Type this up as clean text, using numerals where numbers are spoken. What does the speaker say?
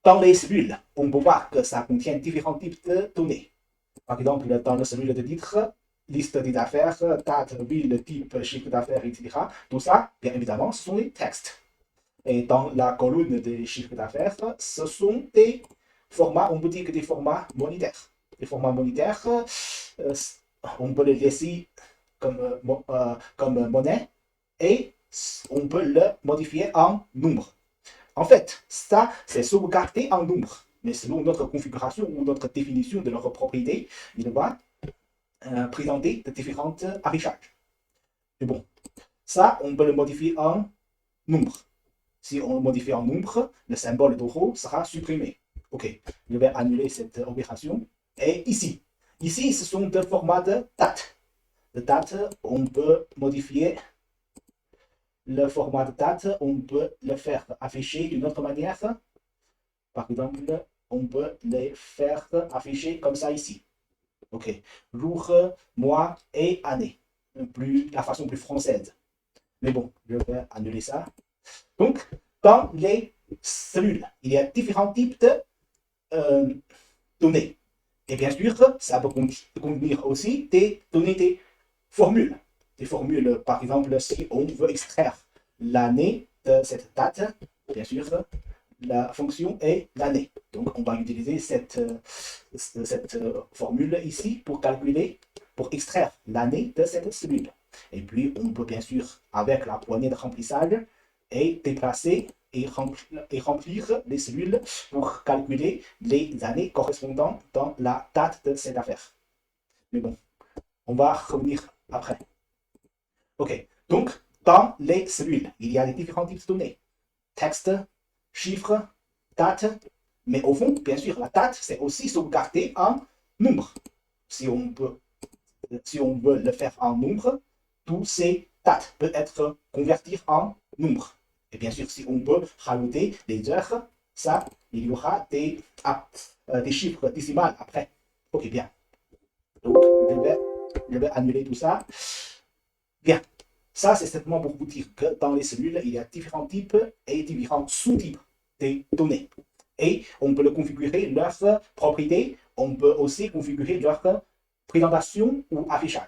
dans les cellules, on peut voir que ça contient différents types de données. Par exemple, dans la cellule de titre, liste des affaires, date, ville, type, chiffre d'affaires, etc. Tout ça, bien évidemment, ce sont des textes. Et dans la colonne des chiffres d'affaires, ce sont des formats, on peut dire que des formats monétaires. Les formats monétaires, euh, on peut les laisser comme monnaie et on peut le modifier en nombre. En fait, ça, c'est sauvegardé en nombre. Mais selon notre configuration ou notre définition de leur propriété, il va présenter de différentes affichages. Mais bon, ça, on peut le modifier en nombre. Si on le modifie en nombre, le symbole d'euro sera supprimé. Ok, je vais annuler cette opération. Et ici, ce sont des formats de date. De date, on peut modifier le format de date, on peut le faire afficher d'une autre manière. Par exemple, on peut les faire afficher comme ça ici. Ok, jour, mois et année. La façon plus française. Mais bon, je vais annuler ça. Donc, dans les cellules, il y a différents types de données. Et bien sûr, ça peut contenir aussi des données, des formules. Des formules, par exemple, si on veut extraire l'année de cette date, bien sûr, la fonction est l'année. Donc, on va utiliser cette formule ici pour calculer, pour extraire l'année de cette cellule. Et puis, on peut bien sûr, avec la poignée de remplissage, et déplacer et remplir les cellules pour calculer les années correspondant dans la date de cette affaire. Mais bon, on va revenir après. Ok, donc dans les cellules, il y a les différents types de données. Texte, chiffres, date, mais au fond, bien sûr, la date, c'est aussi sauvegardé en nombre. Si on veut le faire en nombre, tous ces dates peuvent être converties en nombre. Et bien sûr, si on peut rajouter des heures, ça, il y aura des chiffres décimales après. Ok, bien. Donc, je vais annuler tout ça. Bien. Ça, c'est simplement pour vous dire que dans les cellules, il y a différents types et différents sous-types de données. Et on peut le configurer leurs propriétés. On peut aussi configurer leur présentation ou affichage.